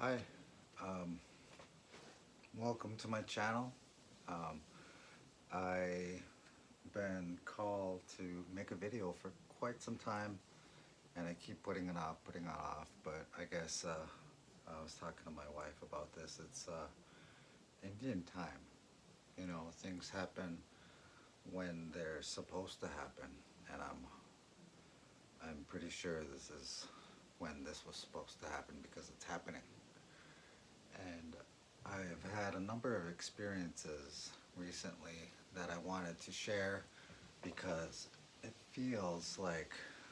Hi, um, welcome to my channel. Um, I've been called to make a video for quite some time and I keep putting it off, but I guess I was talking to my wife about this. It's Indian time. You know, things happen when they're supposed to happen, and I'm pretty sure this is when this was supposed to happen because it's happening. And I've had a number of experiences recently that I wanted to share because it feels like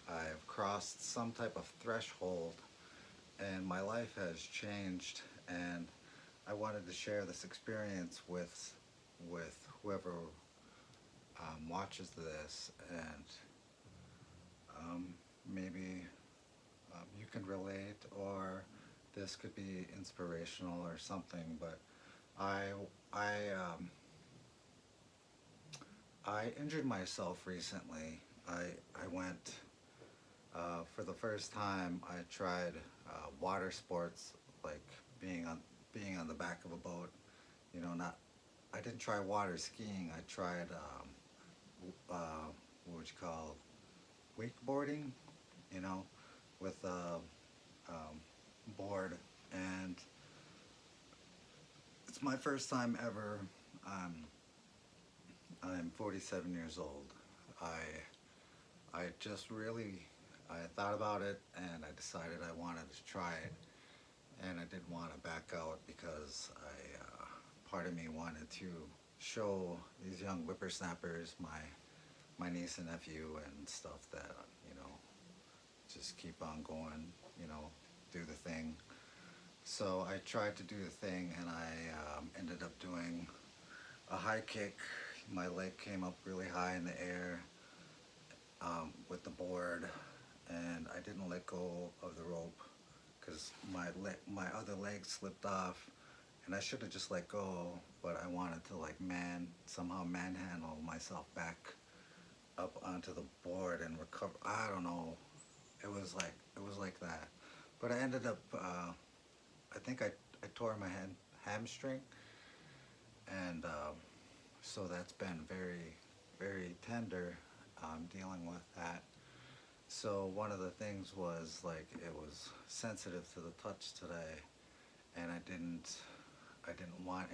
I've crossed some type of threshold and my life has changed, and I wanted to share this experience with whoever watches this, and maybe you can relate, or this could be inspirational or something. But I I um, I injured myself recently. I went for the first time. I tried water sports, like being on the back of a boat. You know, not I didn't try water skiing. I tried what would you call wakeboarding. You know, with a board, and it's my first time ever. Um, I'm 47 years old. I I just really I thought about it and I decided I wanted to try it, and I didn't want to back out because part of me wanted to show these young whippersnappers, my niece and nephew and stuff, that you know, just keep on going, you know, do the thing. So I tried to do the thing, and I ended up doing a high kick. My leg came up really high in the air with the board, and I didn't let go of the rope because my other leg slipped off, and I should have just let go, but I wanted to like somehow manhandle myself back up onto the board and recover. I don't know. It was like that, but I ended up. I think I tore my hamstring, and so that's been very tender. Dealing with that. So one of the things was like it was sensitive to the touch today, and I didn't want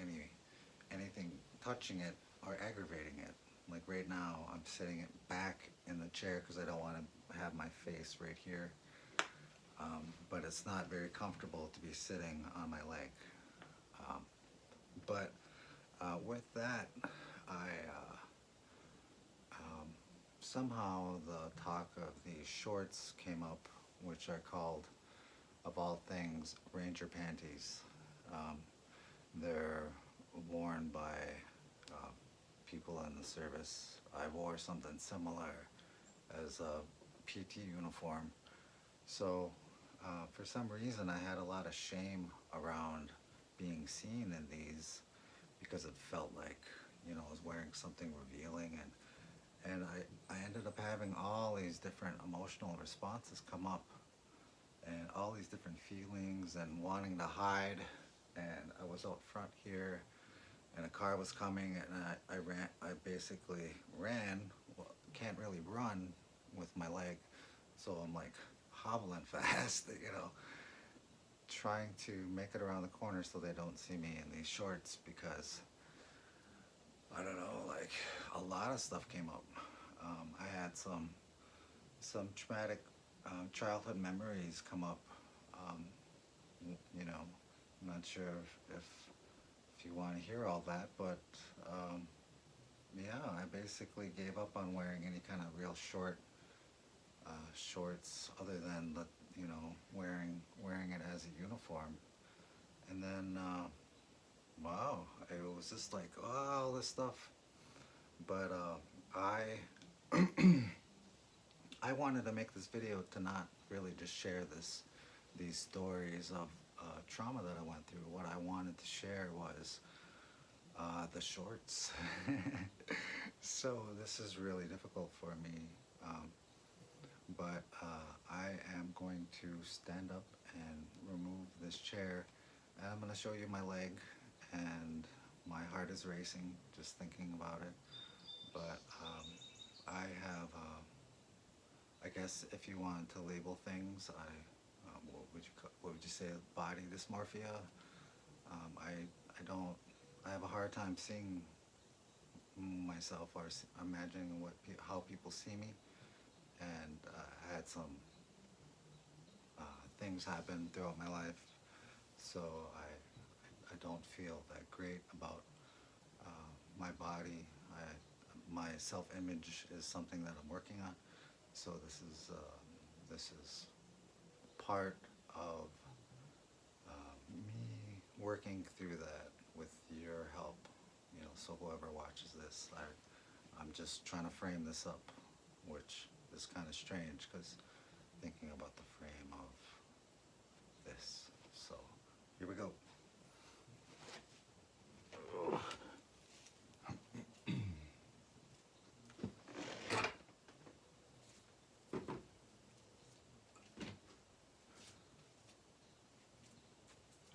anything touching it or aggravating it. Like right now, I'm sitting it back in the chair because I don't want to have my face right here. But it's not very comfortable to be sitting on my leg. Um, but with that, I somehow the talk of these shorts came up, which are called, of all things, Ranger panties. Um, they're worn by uh, people in the service. I wore something similar as a PT uniform. So for some reason, I had a lot of shame around being seen in these because it felt like, you know, I was wearing something revealing, and I ended up having all these different emotional responses come up, and all these different feelings and wanting to hide. And I was out front here, and a car was coming, and I basically ran. Well, can't really run with my leg, so I'm like hobbling fast, you know, trying to make it around the corner so they don't see me in these shorts, because I don't know, like a lot of stuff came up. I had some traumatic childhood memories come up. Um, you know, I'm not sure if you want to hear all that, but um, yeah, I basically gave up on wearing any kind of real shorts, other than the, you know, wearing it as a uniform. And then wow, it was just like, oh, all this stuff. But I wanted to make this video to not really just share these stories of trauma that I went through. What I wanted to share was the shorts. So this is really difficult for me, um, but I am going to stand up and remove this chair And I'm gonna show you my leg, and my heart is racing just thinking about it. But I have, I guess if you wanted to label things, what would you say, body dysmorphia? I don't, I have a hard time seeing myself or imagining how people see me, and I had some things happen throughout my life, so I don't feel that great about my body. My self-image is something that I'm working on, so this is part of me working through that with your help. So whoever watches this, I'm just trying to frame this up, which is kind of strange because thinking about the frame of this. So here we go.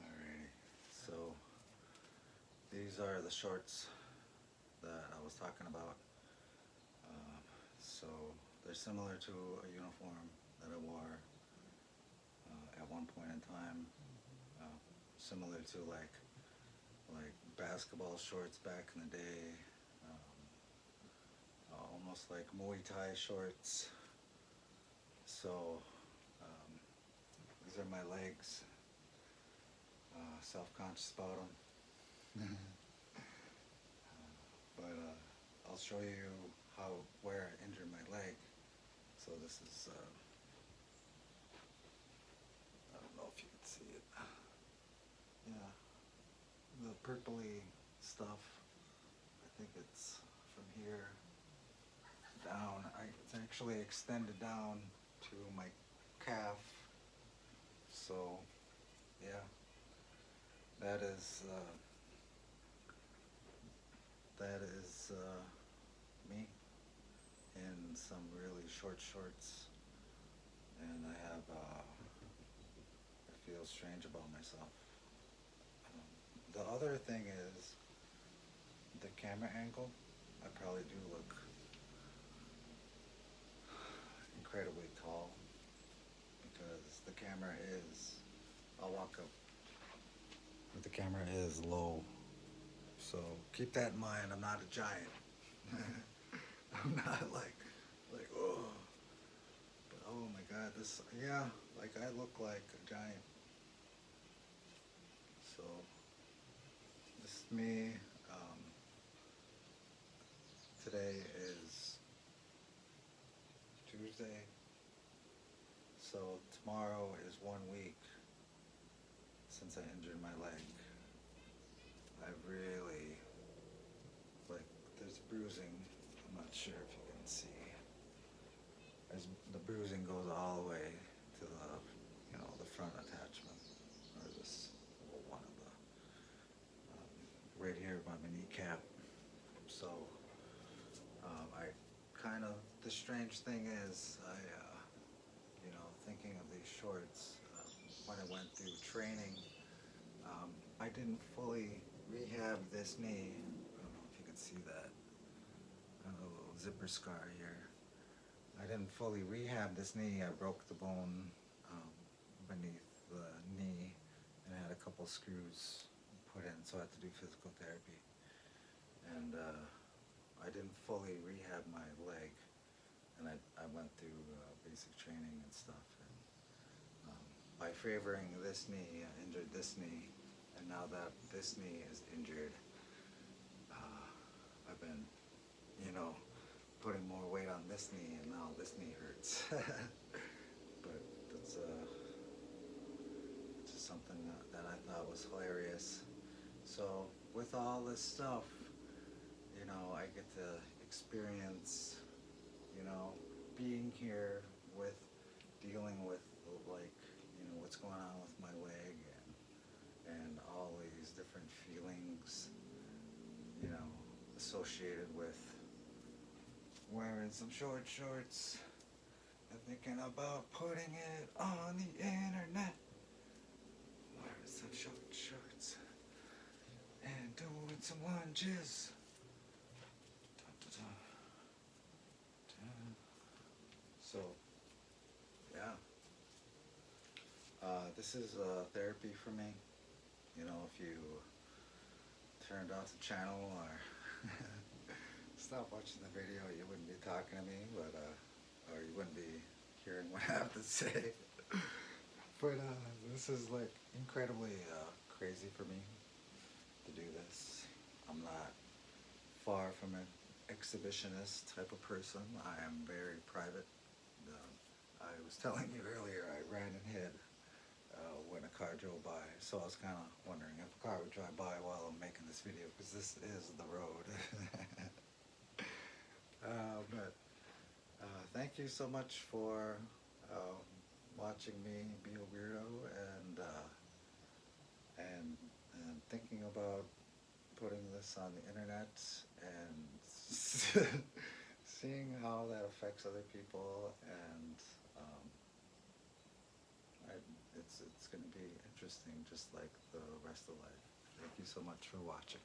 Alrighty, so these are the shorts that I was talking about. So they're similar to a uniform that I wore at one point in time, similar to like basketball shorts back in the day, almost like Muay Thai shorts. So these are my legs. Self-conscious about them. But I'll show you where I injured my leg. So this is, I don't know if you can see it. Yeah, the purpley stuff. I think it's from here down. It's actually extended down to my calf. So yeah, that is me in some really short shorts, and I feel strange about myself. The other thing is the camera angle. I probably do look incredibly tall because the camera is, I'll walk up, but the camera is low. So keep that in mind. I'm not a giant. I'm not like, oh, but oh my God, yeah, like I look like a giant. So this is me. Today is Tuesday. So tomorrow is 1 week since I injured my leg. I've really, there's bruising. I'm not sure if you can see. The bruising goes all the way to the front attachment, or this one of right here by my kneecap. So the strange thing is, thinking of these shorts, when I went through training, I didn't fully rehab this knee. I don't know if you can see that. A little zipper scar here. I didn't fully rehab this knee. I broke the bone beneath the knee and I had a couple screws put in, so I had to do physical therapy. And I didn't fully rehab my leg, and I went through basic training and stuff. And by favoring this knee, I injured this knee, and now that this knee is injured, I've been, putting more weight on this knee, and now this knee hurts. But that's just something that I thought was hilarious. So with all this stuff, I get to experience, being here with dealing with what's going on with my leg and all these different feelings, associated with wearing some short shorts and thinking about putting it on the internet. Wearing some short shorts. and jizz. Dun, dun, dun. Dun. So, yeah. This is therapy for me. You know, if you turned off the channel or stop watching the video, you wouldn't be talking to me, but or you wouldn't be hearing what I have to say. But this is like incredibly crazy for me to do this. I'm not far from an exhibitionist type of person. I am very private. I was telling you earlier, I ran and hid when a car drove by, so I was kind of wondering if a car would drive by while I'm making this video, because this is the road. But thank you so much for watching me be a weirdo and thinking about putting this on the internet and seeing how that affects other people, and it's going to be interesting, just like the rest of life. Thank you so much for watching.